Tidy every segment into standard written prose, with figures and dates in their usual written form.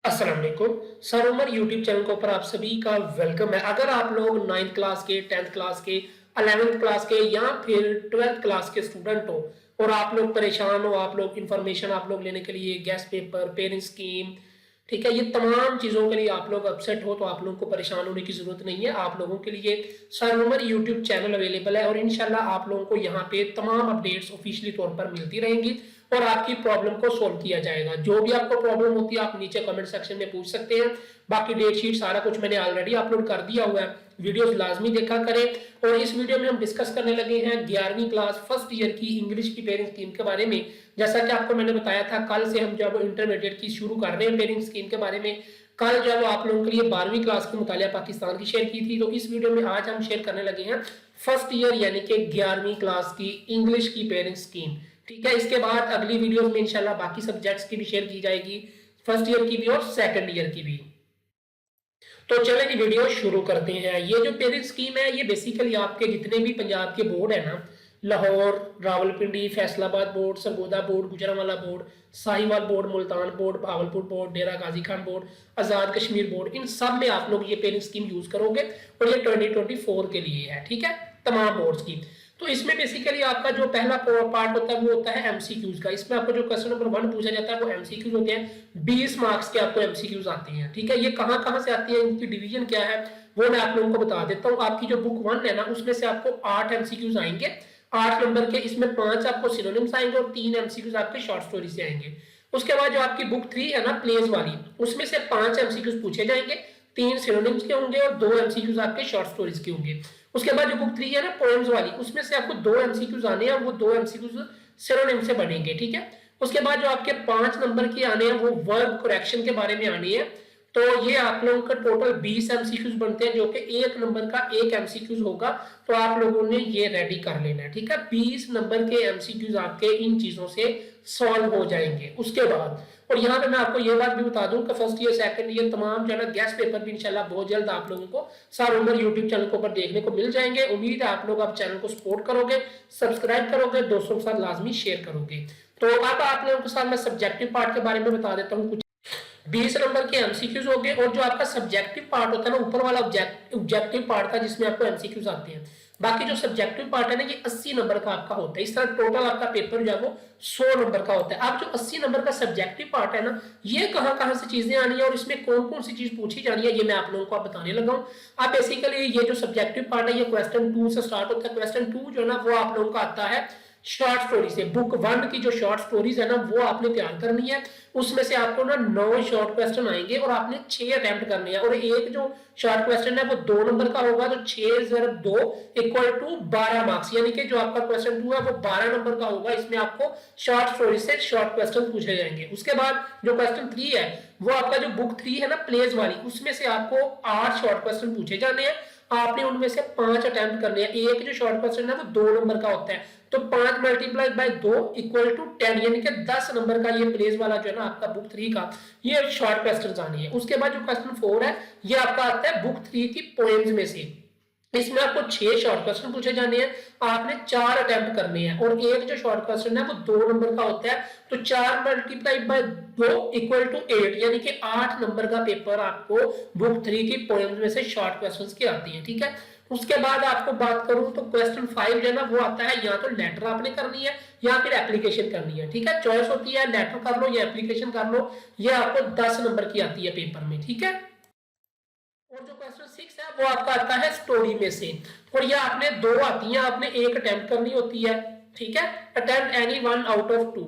अस्सलाम वालेकुम। Sir Umar YouTube channel के ऊपर आप सभी का वेलकम है। अगर आप लोग 9th क्लास के, 10th क्लास के, 11th क्लास के या फिर 12th क्लास के स्टूडेंट हो और आप लोग परेशान हो, आप लोग इंफॉर्मेशन आप लोग लेने के लिए गेस्ट पेपर, पेरेंट्स स्कीम, ठीक है, ये तमाम चीज़ों के लिए आप लोग अपसेट हो तो आप लोगों को परेशान होने की ज़रूरत नहीं है। आप लोगों के लिए sir Umar YouTube channel available है और इंशाल्लाह आप लोगों को यहाँ पे तमाम अपडेट्स ऑफिशियली तौर पर मिलती रहेंगी और आपकी प्रॉब्लम को सोल्व किया जाएगा। जो भी आपको प्रॉब्लम होती है आप नीचे कमेंट सेक्शन में पूछ सकते हैं। बाकी डेट शीट सारा कुछ मैंने ऑलरेडी अपलोड कर दिया हुआ है, वीडियोस लाजमी देखा करें। और इस वीडियो में हम डिस्कस करने लगे हैं 11वीं क्लास फर्स्ट ईयर की इंग्लिश की पेरेंट स्कीम के बारे में। जैसा कि आपको मैंने बताया था, कल से हम जब इंटरमीडिएट की शुरू कर रहे हैं पेरेंट स्कीम के बारे में। कल जब आप लोगों के लिए 12वीं क्लास की मुतालिया पाकिस्तान की शेयर की थी, तो इस वीडियो में आज हम शेयर करने लगे हैं फर्स्ट ईयर यानी कि 11वीं क्लास की इंग्लिश की पेरेंट स्कीम। ठीक है, इसके बाद अगली वीडियोस में इंशाल्लाह बाकी सब्जेक्ट्स की भी शेयर की जाएगी, फर्स्ट ईयर की भी और सेकंड ईयर की भी। तो चलें जी वीडियो शुरू करते हैं। ये जो पेरेंट स्कीम है ये बेसिकली आपके जितने भी पंजाब के बोर्ड है ना, Lahore, Rawalpindi, Faisalabad board, Sargodha board, Gujranwala board, Sahiwal board, Multan board, Bahawalpur board, Dera Ghazi Khan board, Azad Kashmir board, इन सब में आप लोग ये पेरेंट स्कीम यूज करोगे और ये 2024 के लिए है। ठीक है, तमाम बोर्ड्स की। तो इसमें बेसिकली आपका जो पहला पार्ट होता है वो होता है एमसीक्यूज का। इसमें आपको जो क्वेश्चन नंबर 1 पूछा जाता है वो एमसीक्यूज होते हैं। 20 मार्क्स के आपको एमसीक्यूज आते हैं। ठीक है, ये कहाँ कहाँ से आती है, इनकी डिवीजन क्या है वो मैं आप लोगों को बता देता हूँ। आपकी जो बुक 1 है ना, उसमें से आपको 8 एमसीक्यूज आएंगे, 8 नंबर के। इसमें 5 आपको सिनोनिम्स आएंगे और 3 एमसीक्यूज आपके शॉर्ट स्टोरी से आएंगे। उसके बाद जो आपकी बुक 3 है ना, प्लेस वाली, उसमें से 5 एमसीक्यूज पूछे जाएंगे, 3 सिनोनिम्स के होंगे और 2 एमसीक्यूज आपके शॉर्ट स्टोरीज के होंगे। उसके बाद जो बुक 3 है ना, पोएम्स वाली, उसमें से आपको 2 एमसीक्यूज आने हैं और वो 2 एमसीक्यूज सिनोनिम से बनेंगे। ठीक है, उसके बाद जो आपके 5 नंबर के आने हैं वो वर्ब करेक्शन के बारे में आने हैं। तो ये आप लोगों का टोटल 20 एमसीक्यूज बनते हैं, जो कि 1 नंबर का 1 एमसीक्यूज होगा। तो आप लोगों ने ये रेडी कर लेना है। ठीक है, 20 नंबर के एमसीक्यूज आपके इन चीजों से सॉल्व हो जाएंगे। उसके बाद और यहाँ पे मैं आपको ये बात भी बता दूं कि फर्स्ट ईयर, सेकंड ईयर तमाम जो है ना गेस्ट पेपर भी इंशाल्लाह बहुत जल्द आप लोगों को सर उमर यूट्यूब चैनल के ऊपर देखने को मिल जाएंगे। उम्मीद है आप लोग आप चैनल को सपोर्ट करोगे, सब्सक्राइब करोगे, दोस्तों के साथ लाजमी शेयर करोगे। तो अब आप लोगों के साथ मैं सब्जेक्टिव पार्ट के बारे में बता देता हूँ। कुछ 20 नंबर के एमसीक्यूज हो गए और जो आपका सब्जेक्टिव पार्ट होता है ना, ऊपर वाला ऑब्जेक्टिव पार्ट था जिसमें आपको एमसीक्यूज आते हैं। बाकी जो सब्जेक्टिव पार्ट है ना, ये 80 नंबर का आपका होता है। इस तरह टोटल आपका पेपर जो है वो 100 नंबर का होता है। अब जो 80 नंबर का सब्जेक्टिव पार्ट है ना, ये कहाँ कहाँ से चीजें आनी है और इसमें कौन कौन सी चीज पूछी जानी है, ये मैं आप लोगों को बताने लगा हूँ। अब बेसिकली ये जो सब्जेक्टिव पार्ट है ये क्वेश्चन 2 से स्टार्ट होता है। क्वेश्चन 2 जो है ना वो आप लोगों का आता है शॉर्ट स्टोरी से। बुक 1 की जो शॉर्ट स्टोरीज है ना वो आपने तैयार करनी है। उसमें से आपको ना 9 शॉर्ट क्वेश्चन आएंगे और आपने 6 अटेम्प्ट करने हैं। और एक जो शॉर्ट क्वेश्चन है वो 2 नंबर का होगा, तो 6 + 2 = 12 मार्क्स, यानी कि जो आपका क्वेश्चन 2 है वो 12 नंबर का होगा। इसमें आपको शॉर्ट स्टोरी से शॉर्ट क्वेश्चन पूछे जाएंगे। उसके बाद जो क्वेश्चन 3 है वो आपका जो बुक 3 है ना, प्लेस वाली, उसमें से आपको 8 शॉर्ट क्वेश्चन पूछे जाने हैं। आपने उनमें से 5 अटेम्प्ट करने हैं। एक जो शॉर्ट क्वेश्चन है वो 2 नंबर का होता है, तो 5 × 2 = 10, यानी कि 10 नंबर का ये प्लेस वाला जो है ना आपका बुक 3 का ये शॉर्ट क्वेश्चन आनी है। उसके बाद जो क्वेश्चन 4 है ये आपका आता है बुक 3 की पोएम्स में से। इसमें आपको 6 शॉर्ट क्वेश्चन पूछे जाने हैं, आपने 4 अटेम्प्ट करने हैं और एक जो शॉर्ट क्वेश्चन है वो 2 नंबर का होता है, तो 4 × 2 = 8, यानी कि 8 नंबर का पेपर आपको बुक 3 की पोएम्स में से शॉर्ट क्वेश्चंस के आते हैं। ठीक है, उसके बाद आपको बात करूं तो क्वेश्चन 5 जो है ना वो आता है, या तो लेटर आपने करनी है या फिर एप्लीकेशन करनी है। ठीक है, चॉइस होती है, लेटर कर लो या एप्लीकेशन कर लो। ये आपको 10 नंबर की आती है पेपर में। ठीक है, और जो क्वेश्चन 6 है वो आपका आता है स्टोरी में से, और ये आपने 2 आती हैं, आपने एक अटेम्प्ट करनी होती है। ठीक है, अटेम्प्ट एनी 1 आउट ऑफ 2।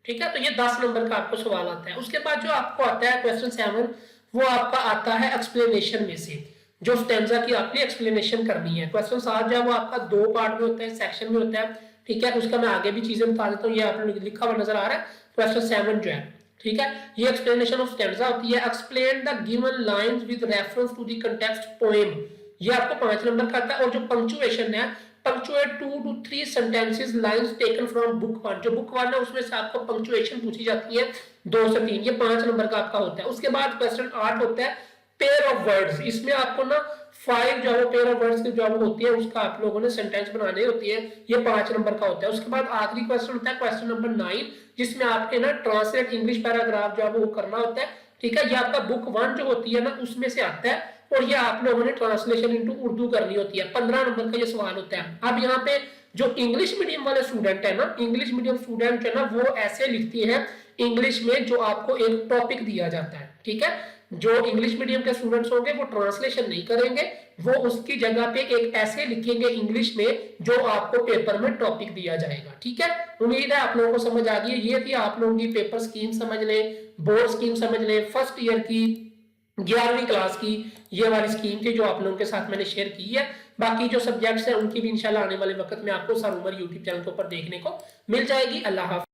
ठीक है, तो ये 10 नंबर का आपको सवाल आता है। उसके बाद जो आपको आता है क्वेश्चन 7, वो आपका आता है एक्सप्लेनेशन में से, जो स्टेंजा की आपने एक्सप्लेनेशन करनी है। क्वेश्चन 7 जो है वो आपका 2 पार्ट में होता है, सेक्शन में होता है। ठीक है, उसका मैं आगे भी चीजें बता देता हूँ, ये आपने लिखा हुआ नजर आ रहा है क्वेश्चन 7 जो है। ठीक है, ये एक्सप्लेनेशन ऑफ स्टैंजा होती है। Explain the given lines with reference to the context poem, ये आपको 5 नंबर का आता है। और जो पंक्चुएशन है, punctuate 2 to 3 sentences lines taken from book 1, जो बुक 1 है उसमें से आपको पंक्चुएशन पूछी जाती है 2 से 3, ये 5 नंबर का आपका होता है। उसके बाद क्वेश्चन 8 होता है पेयर ऑफ वर्ड्स। इसमें आपको ना 5 जो है पेयर ऑफ वर्ड्स की जो होती है उसका आप लोगों ने सेंटेंस बनाने होती है, ये 5 नंबर का होता है। उसके बाद आखिरी क्वेश्चन होता है क्वेश्चन नंबर 9, जिसमें आपके ना ट्रांसलेट इंग्लिश पैराग्राफ जो है वो करना होता है। ठीक है, ये आपका बुक 1 जो होती है ना उसमें से आता है, और ये आप लोगों ने ट्रांसलेशन इनटू उर्दू करनी होती है। 15 नंबर का ये सवाल होता है। अब यहाँ पे जो इंग्लिश मीडियम वाले स्टूडेंट है ना, इंग्लिश मीडियम स्टूडेंट है ना, वो ऐसे लिखती है इंग्लिश में, जो आपको एक टॉपिक दिया जाता है, ठीक है। जो इंग्लिश मीडियम के स्टूडेंट्स होंगे वो ट्रांसलेशन नहीं करेंगे, वो उसकी जगह पे एक ऐसे लिखेंगे इंग्लिश में जो आपको पेपर में टॉपिक दिया जाएगा, ठीक है। उम्मीद है आप लोगों को समझ आ गई। ये थी आप लोगों की पेपर स्कीम समझ लें, बोर्ड स्कीम समझ लें, फर्स्ट ईयर की 11वीं क्लास की ये वाली स्कीम थी जो आप लोगों के साथ मैंने शेयर की है। बाकी जो सब्जेक्ट्स हैं उनकी भी इंशाल्लाह आने वाले वक्त में आपको सर उमर यूट्यूब चैनल के ऊपर देखने को मिल जाएगी। अल्लाह हाफ़िज़।